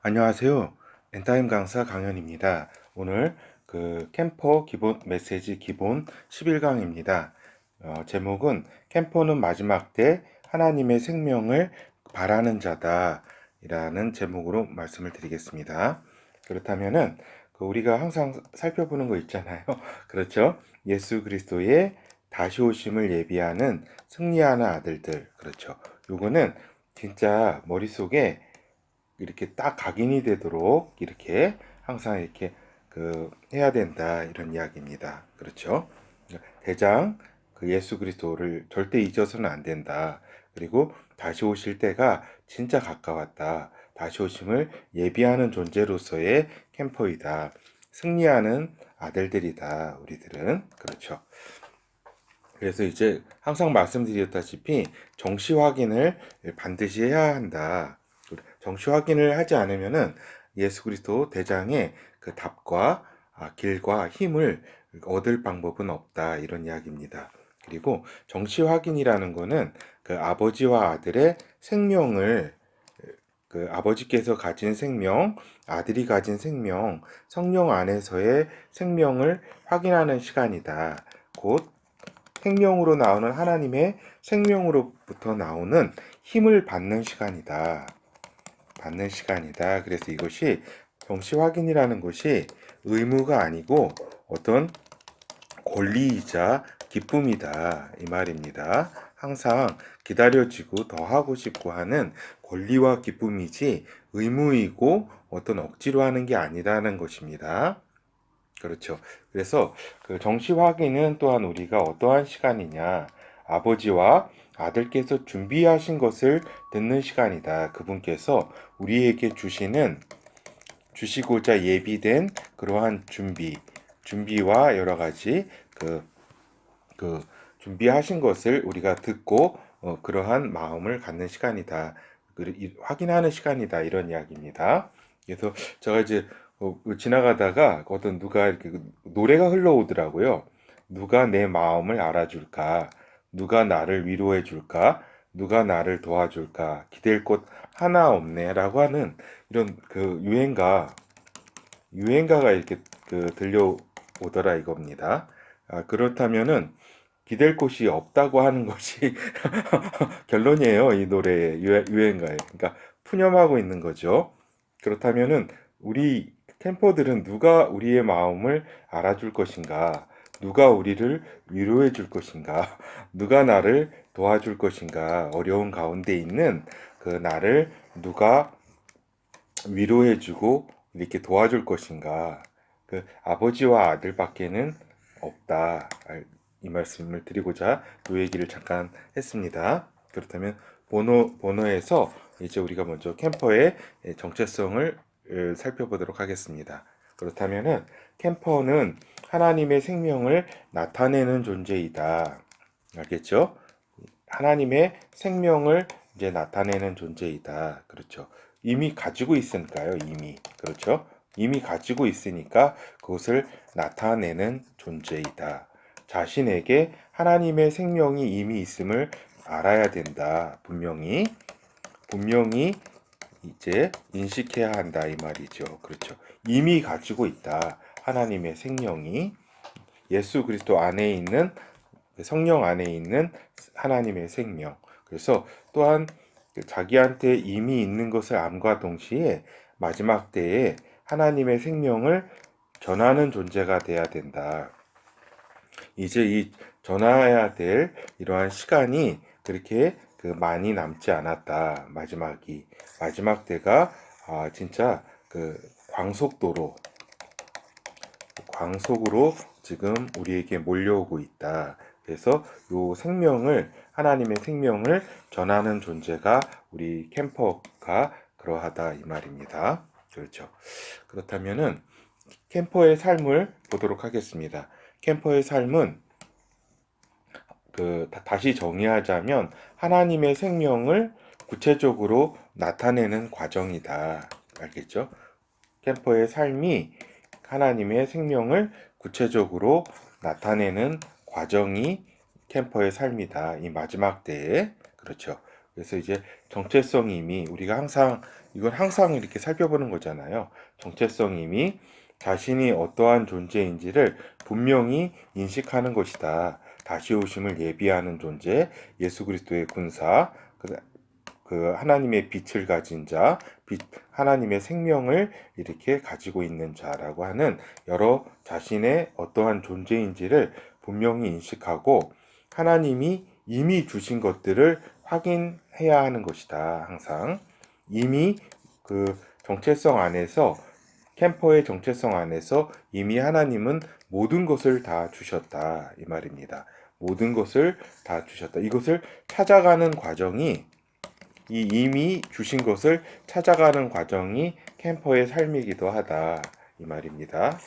안녕하세요. 엔타임 강사 강현입니다. 오늘 캠퍼 기본 메시지 기본 11강입니다. 제목은 캠퍼는 마지막 때 하나님의 생명을 바라는 자다 이라는 제목으로 말씀을 드리겠습니다. 그렇다면은 우리가 항상 살펴보는 거 있잖아요. 그렇죠? 예수 그리스도의 다시 오심을 예비하는 승리하는 아들들. 그렇죠. 요거는 진짜 머릿속에 이렇게 딱 각인이 되도록 이렇게 항상 이렇게 해야 된다 이런 이야기입니다. 그렇죠? 대장 예수 그리스도를 절대 잊어서는 안 된다. 그리고 다시 오실 때가 진짜 가까웠다. 다시 오심을 예비하는 존재로서의 캠퍼이다. 승리하는 아들들이다. 우리들은 그렇죠. 그래서 이제 항상 말씀드렸다시피 정시 확인을 반드시 해야 한다. 정시 확인을 하지 않으면은 예수 그리스도 대장의 그 답과 길과 힘을 얻을 방법은 없다. 이런 이야기입니다. 그리고 정시 확인이라는 거는 그 아버지와 아들의 생명을 그 아버지께서 가진 생명, 아들이 가진 생명, 성령 안에서의 생명을 확인하는 시간이다. 곧 생명으로 나오는 하나님의 생명으로부터 나오는 힘을 받는 시간이다. 받는 시간이다. 그래서 이것이 정시 확인이라는 것이 의무가 아니고 어떤 권리이자 기쁨이다. 이 말입니다. 항상 기다려지고 더 하고 싶고 하는 권리와 기쁨이지 의무이고 어떤 억지로 하는 게 아니라는 것입니다. 그렇죠. 그래서 정시 확인은 또한 우리가 어떠한 시간이냐. 아버지와 아들께서 준비하신 것을 듣는 시간이다. 그분께서 우리에게 주시고자 예비된 그러한 준비와 여러 가지 그 준비하신 것을 우리가 듣고 그러한 마음을 갖는 시간이다. 확인하는 시간이다. 이런 이야기입니다. 그래서 제가 이제 지나가다가 어떤 누가 이렇게 노래가 흘러오더라고요. 누가 내 마음을 알아줄까? 누가 나를 위로해 줄까? 누가 나를 도와줄까? 기댈 곳 하나 없네라고 하는 이런 유행가가 이렇게 들려오더라 이겁니다. 그렇다면은 기댈 곳이 없다고 하는 것이 결론이에요. 이 노래의 유행가에. 그러니까 푸념하고 있는 거죠. 그렇다면은 우리 캠퍼들은 누가 우리의 마음을 알아줄 것인가? 누가 우리를 위로해 줄 것인가? 누가 나를 도와줄 것인가? 어려운 가운데 있는 나를 누가 위로해 주고 이렇게 도와줄 것인가? 아버지와 아들밖에는 없다. 이 말씀을 드리고자 이 얘기를 잠깐 했습니다. 그렇다면 번호에서 이제 우리가 먼저 캠퍼의 정체성을 살펴보도록 하겠습니다. 그렇다면은 캠퍼는 하나님의 생명을 나타내는 존재이다. 알겠죠? 하나님의 생명을 이제 나타내는 존재이다. 그렇죠. 이미 가지고 있으니까요. 그렇죠. 이미 가지고 있으니까 그것을 나타내는 존재이다. 자신에게 하나님의 생명이 이미 있음을 알아야 된다. 분명히 이제 인식해야 한다 이 말이죠. 그렇죠. 이미 가지고 있다. 하나님의 생명이 예수 그리스도 안에 있는 성령 안에 있는 하나님의 생명. 그래서 또한 자기한테 이미 있는 것을 암과 동시에 마지막 때에 하나님의 생명을 전하는 존재가 돼야 된다. 이제 이 전해야 될 이러한 시간이 그렇게 많이 남지 않았다. 마지막 때가 진짜 광속으로 지금 우리에게 몰려오고 있다. 그래서 요 하나님의 생명을 전하는 존재가 우리 캠퍼가 그러하다 이 말입니다. 그렇죠. 그렇다면은 캠퍼의 삶을 보도록 하겠습니다. 캠퍼의 삶은 다시 정의하자면 하나님의 생명을 구체적으로 나타내는 과정이다. 알겠죠? 캠퍼의 삶이 하나님의 생명을 구체적으로 나타내는 과정이 캠퍼의 삶이다. 이 마지막 때에. 그렇죠. 그래서 이제 정체성이 이미 우리가 항상 이건 항상 이렇게 살펴보는 거잖아요. 정체성임이 자신이 어떠한 존재인지를 분명히 인식하는 것이다. 다시 오심을 예비하는 존재, 예수 그리스도의 군사, 그 하나님의 빛을 가진 자, 하나님의 생명을 이렇게 가지고 있는 자라고 하는 여러 자신의 어떠한 존재인지를 분명히 인식하고 하나님이 이미 주신 것들을 확인해야 하는 것이다. 항상 이미 그 정체성 안에서 캠퍼의 정체성 안에서 이미 하나님은 모든 것을 다 주셨다. 이 말입니다. 모든 것을 다 주셨다. 이것을 찾아가는 과정이 이미 주신 것을 찾아가는 과정이 캠퍼의 삶이기도 하다. 이 말입니다.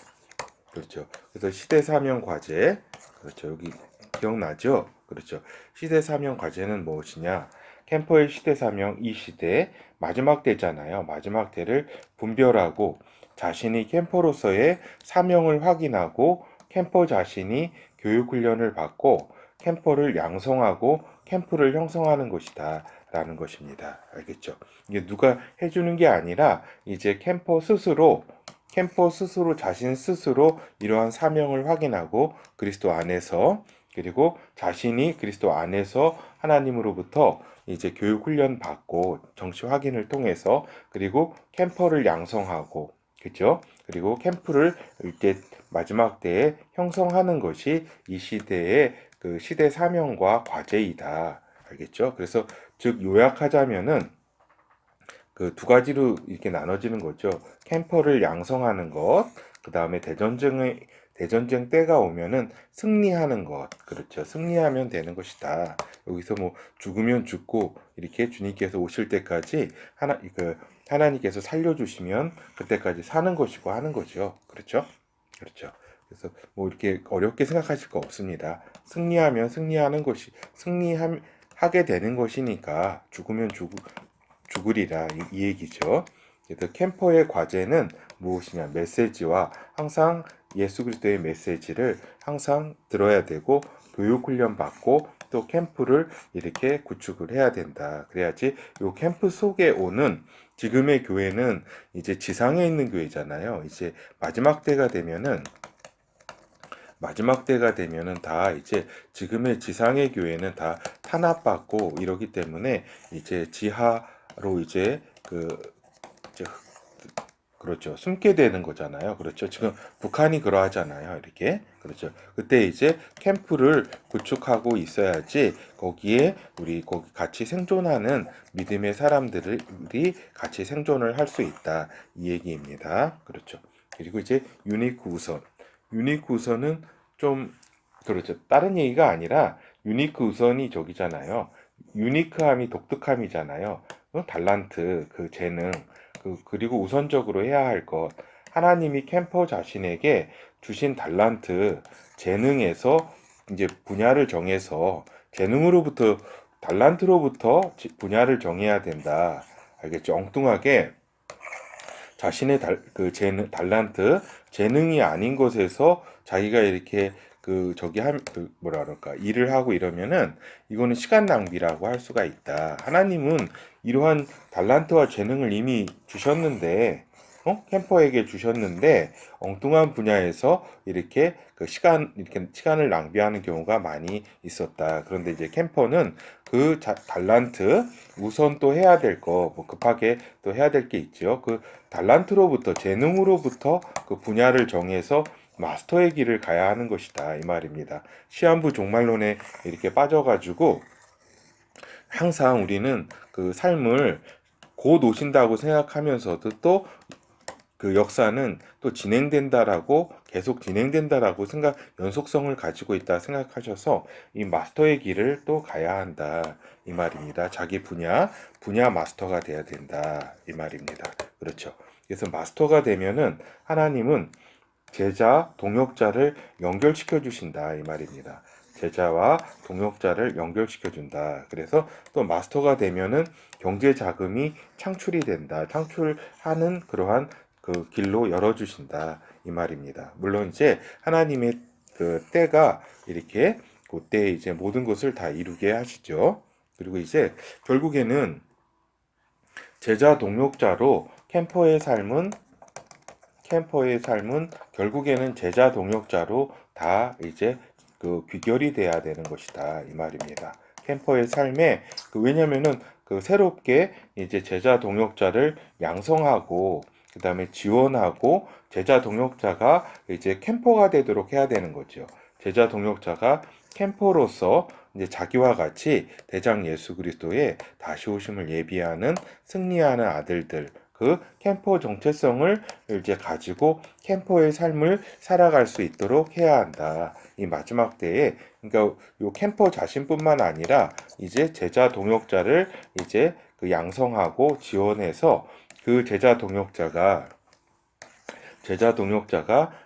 그렇죠. 그래서 시대 사명 과제. 그렇죠. 여기 기억나죠? 그렇죠. 시대 사명 과제는 무엇이냐? 캠퍼의 시대 사명 이 시대 마지막 때잖아요. 마지막 때를 분별하고 자신이 캠퍼로서의 사명을 확인하고 캠퍼 자신이 교육 훈련을 받고 캠퍼를 양성하고 캠프를 형성하는 것이다. 라는 것입니다. 알겠죠? 이게 누가 해주는 게 아니라 이제 캠퍼 스스로 자신 스스로 이러한 사명을 확인하고 그리스도 안에서 그리고 자신이 그리스도 안에서 하나님으로부터 이제 교육 훈련 받고 정시 확인을 통해서 그리고 캠퍼를 양성하고 그렇죠? 그리고 캠프를 이제 마지막 때에 형성하는 것이 이 시대의 그 시대 사명과 과제이다. 알겠죠? 그래서 즉 요약하자면은 그 두 가지로 이렇게 나눠지는 거죠. 캠퍼를 양성하는 것, 그 다음에 대전쟁 때가 오면은 승리하는 것, 그렇죠. 승리하면 되는 것이다. 여기서 뭐 죽으면 죽고 이렇게 주님께서 오실 때까지 하나님께서 살려주시면 그때까지 사는 것이고 하는 거죠. 그렇죠? 그렇죠. 그래서 뭐 이렇게 어렵게 생각하실 거 없습니다. 승리하면 승리하는 것이 하게 되는 것이니까 죽으리라 이 얘기죠. 그래서 캠퍼의 과제는 무엇이냐? 메시지와 항상 예수 그리스도의 메시지를 항상 들어야 되고 교육 훈련 받고 또 캠프를 이렇게 구축을 해야 된다. 그래야지 요 캠프 속에 오는 지금의 교회는 이제 지상에 있는 교회잖아요. 이제 마지막 때가 되면은 다 이제 지금의 지상의 교회는 다 탄압받고 이러기 때문에 이제 지하로 이제 그렇죠. 숨게 되는 거잖아요. 그렇죠. 지금 북한이 그러하잖아요. 이렇게. 그렇죠. 그때 이제 캠프를 구축하고 있어야지 거기에 거기 같이 생존하는 믿음의 사람들이 같이 생존을 할 수 있다. 이 얘기입니다. 그렇죠. 그리고 이제 유니크 우선. 유니크 우선은 좀 그렇죠. 다른 얘기가 아니라 유니크 우선이 저기잖아요. 유니크함이 독특함이잖아요. 달란트, 그 재능, 그리고 우선적으로 해야 할 것. 하나님이 캠퍼 자신에게 주신 달란트, 재능에서 이제 분야를 정해서 재능으로부터 달란트로부터 분야를 정해야 된다. 알겠죠? 엉뚱하게 자신의 달란트, 재능이 아닌 것에서 자기가 이렇게 뭐라 그럴까, 일을 하고 이러면은 이거는 시간 낭비라고 할 수가 있다. 하나님은 이러한 달란트와 재능을 이미 주셨는데, 캠퍼에게 주셨는데, 엉뚱한 분야에서 이렇게 시간을 낭비하는 경우가 많이 있었다. 그런데 이제 캠퍼는 달란트, 우선 또 해야 될 거, 뭐 급하게 또 해야 될 게 있죠. 그 달란트로부터, 재능으로부터 그 분야를 정해서 마스터의 길을 가야 하는 것이다. 이 말입니다. 시한부 종말론에 이렇게 빠져가지고 항상 우리는 그 삶을 곧 오신다고 생각하면서도 또 그 역사는 또 계속 진행된다라고 연속성을 가지고 있다 생각하셔서 이 마스터의 길을 또 가야 한다. 이 말입니다. 자기 분야 마스터가 돼야 된다. 이 말입니다. 그렇죠. 그래서 마스터가 되면은 하나님은 제자, 동역자를 연결시켜 주신다. 이 말입니다. 제자와 동역자를 연결시켜 준다. 그래서 또 마스터가 되면은 경제 자금이 창출이 된다. 창출하는 그러한 그 길로 열어 주신다. 이 말입니다. 물론 이제 하나님의 그 때가 이렇게 그때 이제 모든 것을 다 이루게 하시죠. 그리고 이제 결국에는 제자 동역자로 캠퍼의 삶은 결국에는 제자 동역자로 다 이제 그 귀결이 돼야 되는 것이다 이 말입니다. 캠퍼의 삶에 왜냐면은 그 새롭게 이제 제자 동역자를 양성하고 그 다음에 지원하고 제자 동역자가 이제 캠퍼가 되도록 해야 되는 거죠. 제자 동역자가 캠퍼로서 이제 자기와 같이 대장 예수 그리스도의 다시 오심을 예비하는 승리하는 아들들, 그 캠퍼 정체성을 이제 가지고 캠퍼의 삶을 살아갈 수 있도록 해야 한다. 이 마지막 때에 그러니까 요 캠퍼 자신뿐만 아니라 이제 제자 동역자를 이제 그 양성하고 지원해서 그 제자 동역자가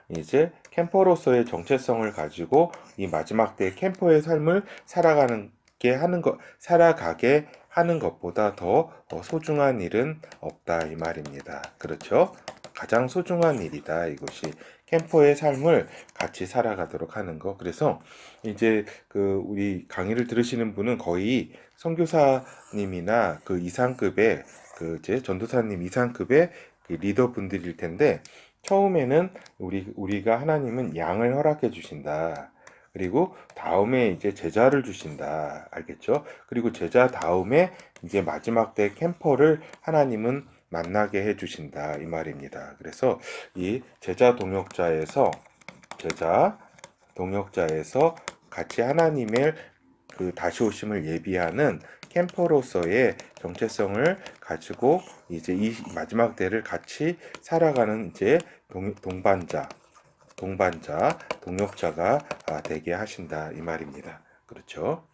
이제 캠퍼로서의 정체성을 가지고 이 마지막 때 캠퍼의 삶을 살아가게 하는 것보다 더 소중한 일은 없다 이 말입니다. 그렇죠? 가장 소중한 일이다 이것이 캠퍼의 삶을 같이 살아가도록 하는 거. 그래서 이제 그 우리 강의를 들으시는 분은 거의 선교사님이나 그 이상급의 그 이제 전도사님 이상급의 그 리더분들일 텐데 처음에는 우리가 하나님은 양을 허락해 주신다. 그리고 다음에 이제 제자를 주신다. 알겠죠? 그리고 제자 다음에 이제 마지막 때 캠퍼를 하나님은 만나게 해 주신다. 이 말입니다. 그래서 이 제자 동역자에서 같이 하나님의 그 다시 오심을 예비하는 캠퍼로서의 정체성을 가지고 이제 이 마지막 때를 같이 살아가는 이제 동역자가 되게 하신다 이 말입니다. 그렇죠?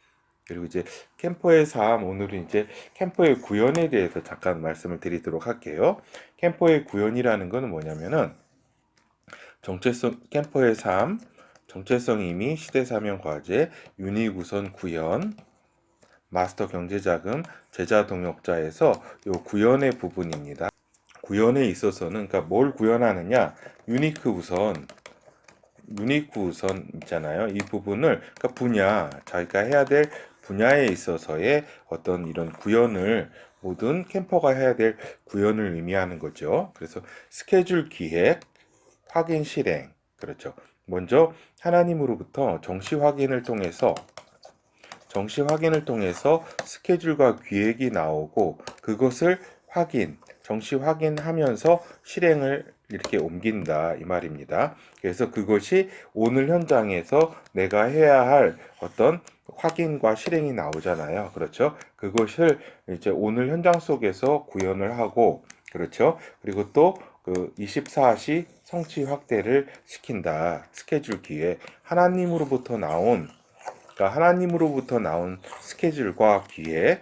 그리고 이제 캠퍼의 삶, 오늘은 이제 캠퍼의 구현에 대해서 잠깐 말씀을 드리도록 할게요. 캠퍼의 구현이라는 것은 뭐냐면은 캠퍼의 삶, 정체성 이미 시대사명 과제, 유니구선 구현, 마스터 경제자금, 제자 동역자에서 요 구현의 부분입니다. 구현에 있어서는 그러니까 뭘 구현하느냐? 유니크 우선 있잖아요. 이 부분을 그러니까 자기가 해야 될 분야에 있어서의 어떤 이런 구현을 모든 캠퍼가 해야 될 구현을 의미하는 거죠. 그래서 스케줄 기획, 확인 실행. 그렇죠. 먼저 하나님으로부터 정시 확인을 통해서 스케줄과 기획이 나오고 그것을 정시 확인하면서 실행을 이렇게 옮긴다 이 말입니다. 그래서 그것이 오늘 현장에서 내가 해야 할 어떤 확인과 실행이 나오잖아요. 그렇죠? 그것을 이제 오늘 현장 속에서 구현을 하고 그렇죠? 그리고 또 그 24시 성취 확대를 시킨다. 스케줄 기획 하나님으로부터 나온 스케줄과 기획,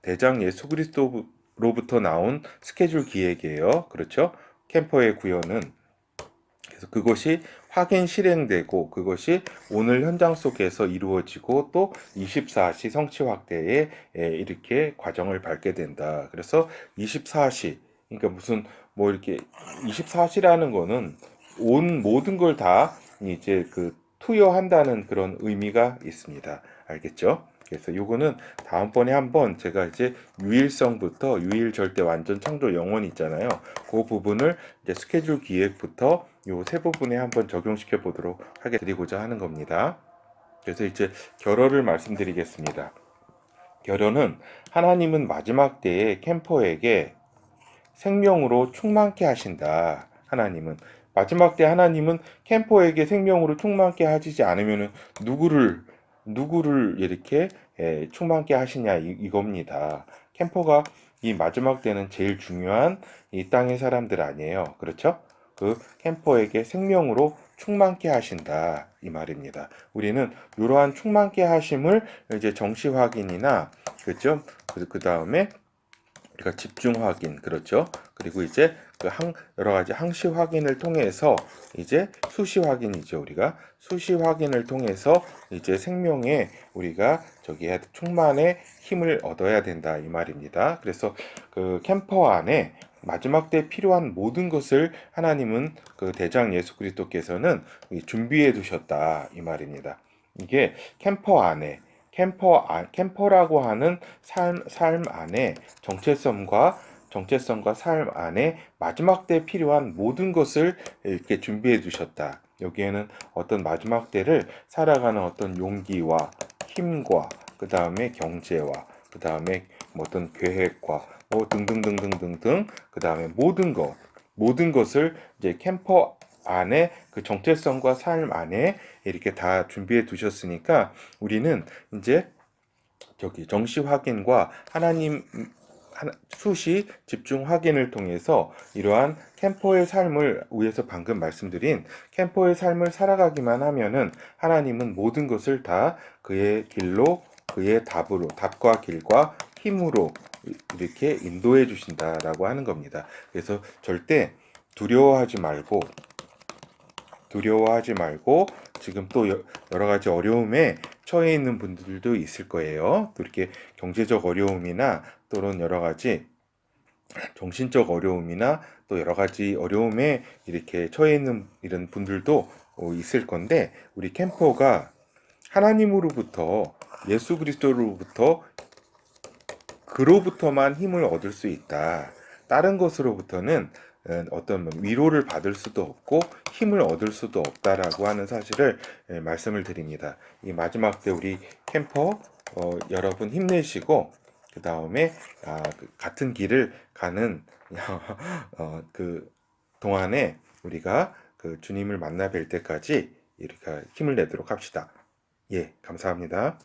대장 예수 그리스도로부터 나온 스케줄 기획이에요. 그렇죠? 캠퍼의 구현은. 그래서 그것이 확인 실행되고 그것이 오늘 현장 속에서 이루어지고 또 24시 성취 확대에 이렇게 과정을 밟게 된다. 그래서 24시, 그러니까 무슨 뭐 이렇게 24시라는 거는 온 모든 걸 다 이제 그 투여한다는 그런 의미가 있습니다. 알겠죠? 그래서 요거는 다음번에 한번 제가 이제 유일성부터 유일 절대 완전 창조 영원 있잖아요. 그 부분을 이제 스케줄 기획부터 요 세 부분에 한번 적용시켜 보도록 드리고자 하는 겁니다. 그래서 이제 결론을 말씀드리겠습니다. 결론은 하나님은 마지막 때에 캠퍼에게 생명으로 충만케 하신다. 마지막 때 하나님은 캠퍼에게 생명으로 충만케 하시지 않으면 누구를 이렇게 충만케 하시냐 이겁니다. 캠퍼가 이 마지막 때는 제일 중요한 이 땅의 사람들 아니에요. 그렇죠? 그 캠퍼에게 생명으로 충만케 하신다 이 말입니다. 우리는 이러한 충만케 하심을 이제 정시 확인이나 그렇죠? 그 다음에 그러니까 집중 확인, 그렇죠? 그리고 이제 여러 가지 항시 확인을 통해서 이제 수시 확인이죠. 우리가 수시 확인을 통해서 이제 생명에 우리가 충만의 힘을 얻어야 된다 이 말입니다. 그래서 그 캠퍼 안에 마지막 때 필요한 모든 것을 하나님은 그 대장 예수 그리스도께서는 준비해 두셨다 이 말입니다. 이게 캠퍼 안에 캠퍼라고 하는 삶 안에 정체성과 삶 안에 마지막 때 필요한 모든 것을 이렇게 준비해 두셨다. 여기에는 어떤 마지막 때를 살아가는 어떤 용기와 힘과 그 다음에 경제와 그 다음에 뭐 어떤 계획과 뭐 등등등등등등 그 다음에 모든 것을 이제 캠퍼 안에 그 정체성과 삶 안에 이렇게 다 준비해 두셨으니까 우리는 이제 저기 정시 확인과 하나님 수시 집중 확인을 통해서 이러한 캠퍼의 삶을 위해서 방금 말씀드린 캠퍼의 삶을 살아가기만 하면은 하나님은 모든 것을 다 그의 길로 그의 답과 길과 힘으로 이렇게 인도해 주신다라고 하는 겁니다. 그래서 절대 두려워하지 말고 지금 또 여러 가지 어려움에 처해 있는 분들도 있을 거예요. 또 이렇게 경제적 어려움이나 또는 여러 가지 정신적 어려움이나 또 여러 가지 어려움에 이렇게 처해 있는 이런 분들도 있을 건데 우리 캠퍼가 하나님으로부터 예수 그리스도로부터 그로부터만 힘을 얻을 수 있다. 다른 것으로부터는 어떤 위로를 받을 수도 없고 힘을 얻을 수도 없다라고 하는 사실을 말씀을 드립니다. 이 마지막 때 우리 캠퍼 여러분 힘내시고 그 다음에 같은 길을 가는 그 동안에 우리가 그 주님을 만나 뵐 때까지 이렇게 힘을 내도록 합시다. 예, 감사합니다.